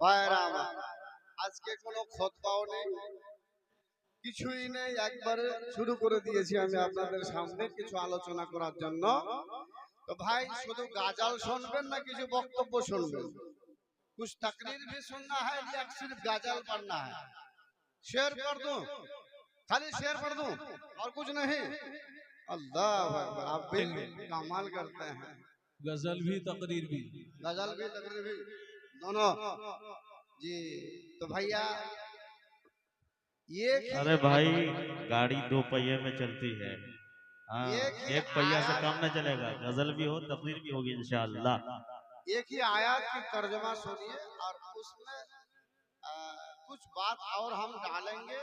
ভাইরা আমার, আজকে কোনো খুতবাও নেই, কিছুই নেই, একবারে শুরু করে দিয়েছি আমি আপনাদের সামনে কিছু আলোচনা করার জন্য। তো ভাই শুধু গাজাল শুনবেন না কিছু বক্তব্য শুনবেন? कुछ तकरीर भी सुनना है या सिर्फ गजल पढ़ना है? शेर पढ़ दूं? खाली शेर पढ़ दूं और कुछ नहीं? अल्लाह अकबर, आप भी कमाल करते हैं। गजल भी तकरीर भी। गजल भी तकरीर भी दोनों जी। तो भैया ये अरे भाई, गाड़ी दो पहिए में चलती है। हाँ, एक पहिया से काम न चलेगा। गजल भी हो, तकरीर भी होगी इंशाअल्लाह। एक ही आयत की तर्जमा सुनिए और उसमें कुछ बात और हम डालेंगे,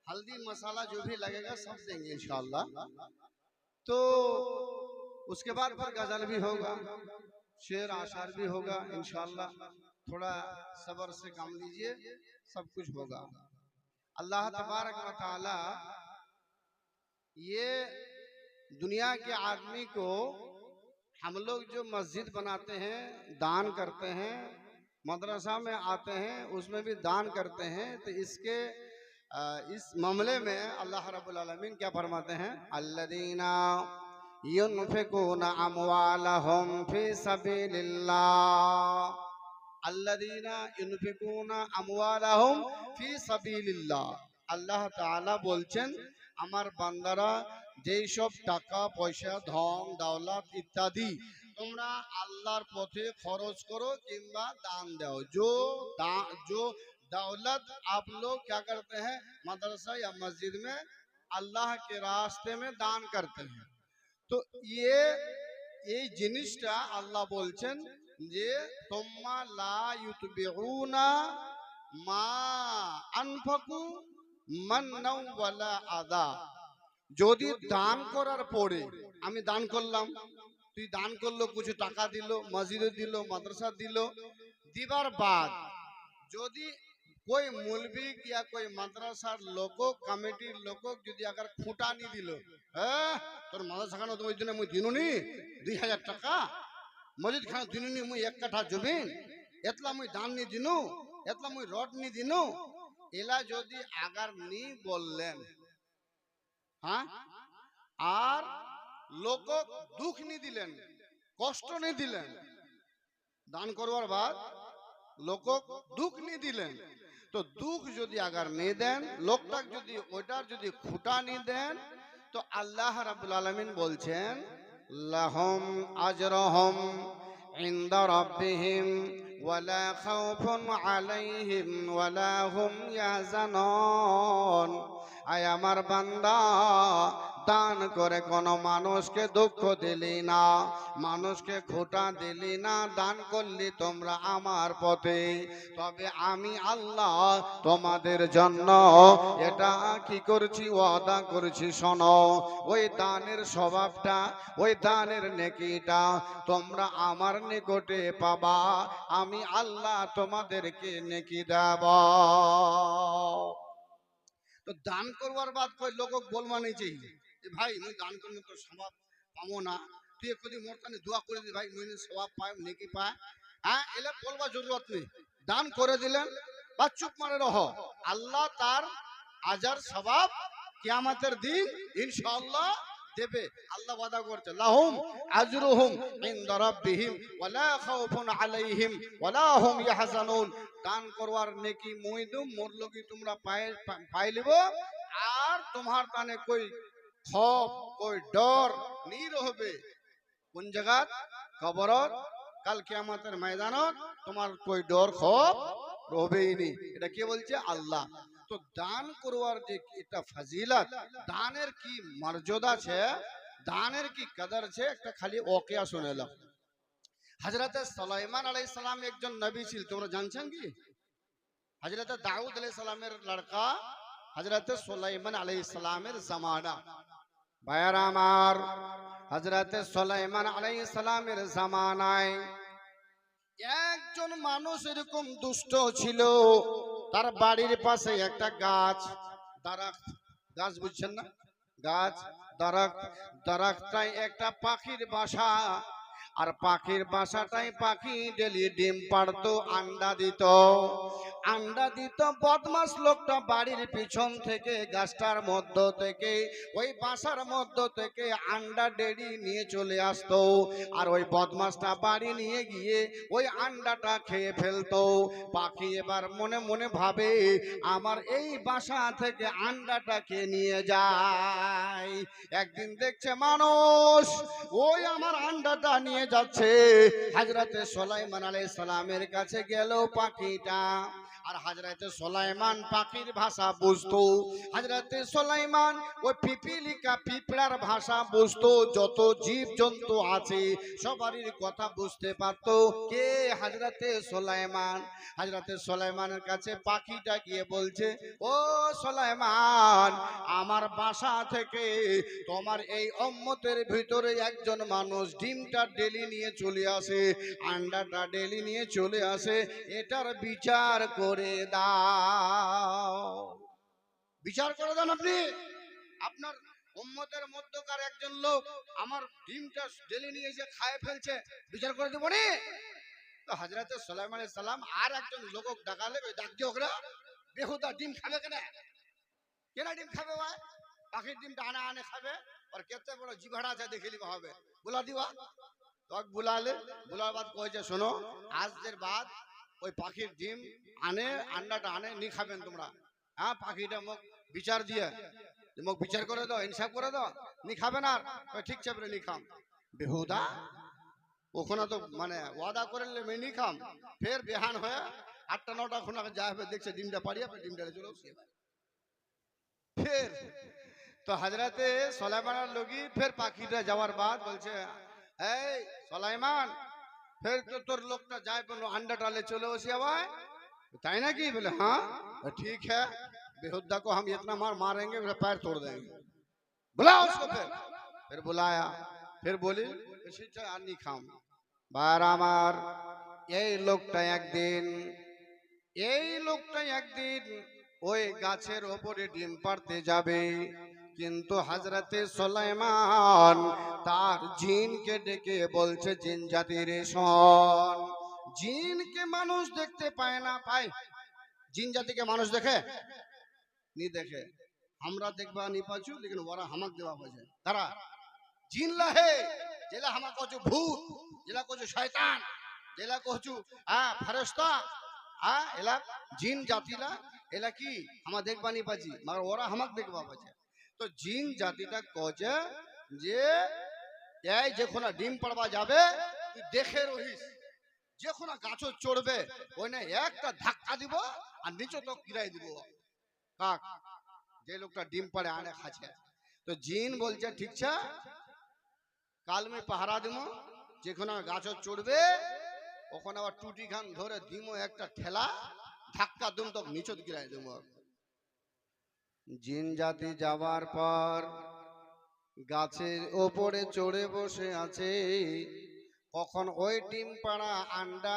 हल्दी मसाला जो भी लगेगा सब देंगे इंशाअल्लाह। तो उसके बाद फिर गजल भी होगा, शेर आशार भी होगा इंशाअल्लाह। थोड़ा सब्र से काम लीजिए, सब कुछ होगा। अल्लाह तबारक व तआला ये दुनिया के आदमी को, हम लोग जो मस्जिद बनाते हैं, दान करते हैं, मदरसा में आते हैं उसमें भी दान करते हैं, तो इसके इस मामले में अल्लाह रब्बुल आलमीन क्या फरमाते हैं? अल्लज़ीना युनफिकूना अमवालहुम फी सबीलिल्लाह, अल्लज़ीना युनफिकूना अमवालहुम फी सबीलिल्लाह। আল্লাহ তাআলা বলছেন, আমার বান্দারা যেই সব টাকা পয়সা ধন দৌলত ইত্যাদি তোমরা আল্লাহর পথে খরচ করো কিংবা দান দাও, जो दौलत आप लोग क्या करते हैं मदरसा या मस्जिद में अल्लाह के रास्ते में दान करते हैं, तो ये जिनिसटा अल्लाह बोलছেন যে তোমরা লা ইউতবিউনা মা আনফাকু মান্নাও ওয়ালা আদা। যদি দান করার পরে, আমি দান করলাম, তুই দান করলো, কিছু টাকা দিল, মসজিদে দিল, মাদ্রাসা দিল, দিবার বাদ যদি कोई मौलवी या कोई মাদ্রাসার লোক কমিটির লোক যদি আবার খুঁটা নি দিল, হ্যাঁ তোর মাদ্রাসা খানো তো ওই দিনে মুই দিনুনি 2000 টাকা, মসজিদ খানো দিনুনি মুই 1 কাঠা জমিন, এতলা মুই দান নি দিনু, এতলা মুই রড নি দিনু, এলা যদি আগার নি বললেন, হ্যাঁ, আর লোক দুঃখ নি দিলেন, কষ্ট নি দিলেন, দান করবার বাদ লোক দুঃখ নি দিলেন, তো দুঃখ যদি আগার नहीं দেন, লোকটাক যদি ওটার যদি খুঁটা নি দেন, তো আল্লাহ রাব্বুল আলামিন বলছেন লাহুম আজরুহুম ইনদা রাব্বিহিম ওয়ালা খাউফুন আলাইহিম ওয়ালা হুম ইয়াহজানুন। আয় আমার বান্দা, দান করে কোনো মানুষকে দুঃখ দিলি না, মানুষকে খোটা দিলি না, দান করলি তোমরা আমার পথে, তবে আমি আল্লাহ তোমাদের জন্য এটা কি করছি, ওয়াদা করছি, শোনো, ওই দানের স্বভাবটা, ওই দানের নেকিটা তোমরা আমার নিকটে পাবা, আমি আল্লাহ তোমাদেরকে নেকি দেব। তো দান করবার বাদ कोई लोग बोलवा नहीं चाहिए कि भाई मैं दान करने तो स्वभाव पामो ना, তুই কদি মোর কানে দোয়া করে দি ভাই মুই সওয়াব পাই নেকি পাই, হ্যাঁ এলে বলবা জরুরত নেই, দান করে দিলেন বা চুপ মারে রহো, আল্লাহ তার আজার সওয়াব কিয়ামতের দিন ইনশাআল্লাহ দেবে। আল্লাহ ওয়াদা করছে লাহুম আজরুহুম ইনদা রাব্বিহিম ওয়ালা খাউফুন আলাইহিম ওয়ালা হুম ইয়াহজানুন। দান করবার নেকি মুই দুম, মোর লগি তোমরা পাই লিব, আর তোমার কানে কই খৌফ কই ডর নি রহবে। কোন জায়গা? কবরত, কাল কিয়ামতের ময়দানত তোমার কই ডর খৌফ রহবেই নি। এটা কে বলছে? আল্লাহ। তো দান করবার যে এটা ফজিলত, দানের কি মর্যাদা আছে, দানের কি কদর আছে, একটা খালি ওকিয়া শুনেলাম। হযরত সুলাইমান আলাইহিস সালাম একজন নবী ছিল, তোমরা জানছেন কি? হযরত দাউদ আলাইহিস সালামের লড়কা হযরত সুলাইমান আলাইহিস সালামের জামানা। ভাইরা আমার, হযরত সুলাইমান আলাইহিস সালামের জামানায় একজন মানুষ এরকম দুষ্ট ছিল, তার বাড়ির পাশে একটা গাছ, দারাক্ত, গাছ বুঝছেন না, গাছ দারাক্ত, দারাক্তটায় একটা পাখির বাসা, আর পাখির বাসাটাই পাখি ডেলি ডিম পাড়তো, আন্ডা দিত। আন্ডা দিত বদমাস লোকটা বাড়ির পিছন থেকে গাছটার মধ্য থেকে ওই বাসার মধ্য থেকে আন্ডা ডেলি নিয়ে চলে আসতো। আর ওই বদমাসটা বাড়ি নিয়ে গিয়ে ওই আন্ডাটা খেয়ে ফেলতো। পাখি এবার মনে মনে ভাবে আমার এই বাসা থেকে আন্ডাটা খেয়ে নিয়ে যায়। একদিন দেখছে মানুষ ওই আমার আন্ডাটা নিয়ে যাচ্ছে। হযরতে সুলাইমান আলাইহিস সালামের কাছে গেল পাখিটা। আর হযরতে সুলাইমান পাখির ভাষা বুঝতো। হযরতে সুলাইমান ওই পিপিলিকা পিঁপড়ার ভাষা বুঝতো। যত জীব জন্তু আছে সবারই কথা বুঝতে পারতো। কে? হযরতে সুলাইমান। হযরতে সুলাইমানের কাছে পাখিটা গিয়ে বলছে, ও সুলাইমান, আমার বাসা থেকে তোমার এই উম্মতের ভিতরে একজন মানুষ ডিমটা ডেলি নিয়ে চলে আসে, আন্ডাটা ডেলি নিয়ে চলে আসে, এটার বিচার করে দাও। বিচার করে দেন আপনি। আপনার উম্মতের মধ্যকার একজন লোক আমার ডিমটা ডেলি নিয়ে এসে খায় ফেলছে, বিচার করে দেবো নি? তো হযরতে সুলাইমান আলাইহিস সালাম আর একজন লোক ডাকালে, ওই ডাক দিয়ে ওরা বেহুদা ডিম খাবে কেন? কেন ডিম খাবে? ভাই পাখির ডিমটা আনে আনে খাবে। আর কেতে বড় জিভাড়া আছে দেখে নিবা হবে, বুলা দিবা। তক বুলালে, বুলার বাদ কইছে, শোনো আজকের বাদ ওই পাখির ডিম আনে আন্ডাটা আনে নি খাবেন তোমরা। হ্যাঁ, পাখিটা মুখ বিচার দিয়ে মুখ বিচার করে দাও, ইনসাফ করে দাও, নি খাবেন। আর ঠিক আছে বলে নি খাম। বেহুদা ওখানে তো মানে ওয়াদা করে নি খাম। ফের বেহান হয়ে 8টা 9টা খোনা যায়, দেখছে ডিমটা পাড়িয়ে ডিমটা চলে ফের। তো হযরতে সুলাইমানের লোগি ফের পাখিটা যাওয়ার বাদ বলছে, এই সুলাইমান, फिर तो तोर लोग का जाए पर अंडा डाले चलो उसे आवाज बताए ना कि बोले हाँ ठीक है, बेहुदा को हम इतना मारेंगे पैर तोड़ देंगे, बुलाओ उसको। फिर बुलाया, फिर बोली अन्नी खाम बार आमार এই লোকটা একদিন ওই গাছের উপরে ডিম পাড়তে যাবে। কিন্তু হযরতে সুলাইমান তার জিনকে ডেকে বলছে, জিন জাতির শোন। জিনকে মানুষ দেখতে পায় না, পায়? জিন জাতিকে মানুষ দেখে নি? দেখে। আমরা দেখবা নি পাচ্ছু, लेकिन ওরা হামাক দেওয়া হয়েছে। তারা জিন লাহে জেলা হামাক কচু ভূত, জেলা কচু শয়তান, জেলা কচু ফেরেশতা। এলা জিন জাতিরা এলা কি হামা দেখবা নি পাচ্ছি, মगर ওরা হামাক দেখবা পাচ্ছে। তো জিন জাতিটা কচে যে এই যখন ডিম পাড়বা যাবে তুই দেখে রহিস, যখন গাছও চড়বে ওই না একটা ধাক্কা দিব আর নিচে তো গিরাই দিব কাক, যে লোকটা ডিম পাড়ে আনে খাচ্ছে। তো জিন বলছে ঠিক আছে, কাল আমি পাহারা দিব, যখন গাছও চড়বে ওখানে আবার টুটি খান ধরে দিমো একটা ঠেলা, ধাক্কা দুম তো নিচে গিরাই দিব। জিন জাতি যাবার পর গাছের ওপরে চড়ে বসে আছে। কখন ওই ডিম পাড়া আন্ডা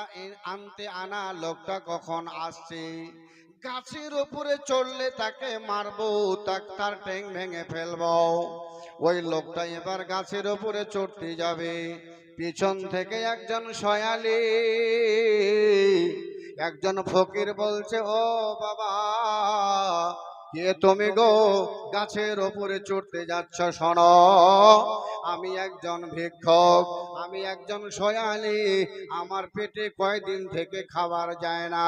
আনতে আনা লোকটা কখন আসছে। গাছের ওপরে চড়লে তাকে মারবো, তার ঠ্যাং ভেঙে ফেলবো। ওই লোকটা এবার গাছের ওপরে চড়তে যাবে, পিছন থেকে একজন শয়ালি, একজন ফকির বলছে, ও বাবা কে তুমি গো, গাছের ওপরে চড়তে যাচ্ছ? শোনো, আমি একজন ভিক্ষুক, আমি একজন শয়ালি, আমার পেটে কয়দিন থেকে খাবার যায় না।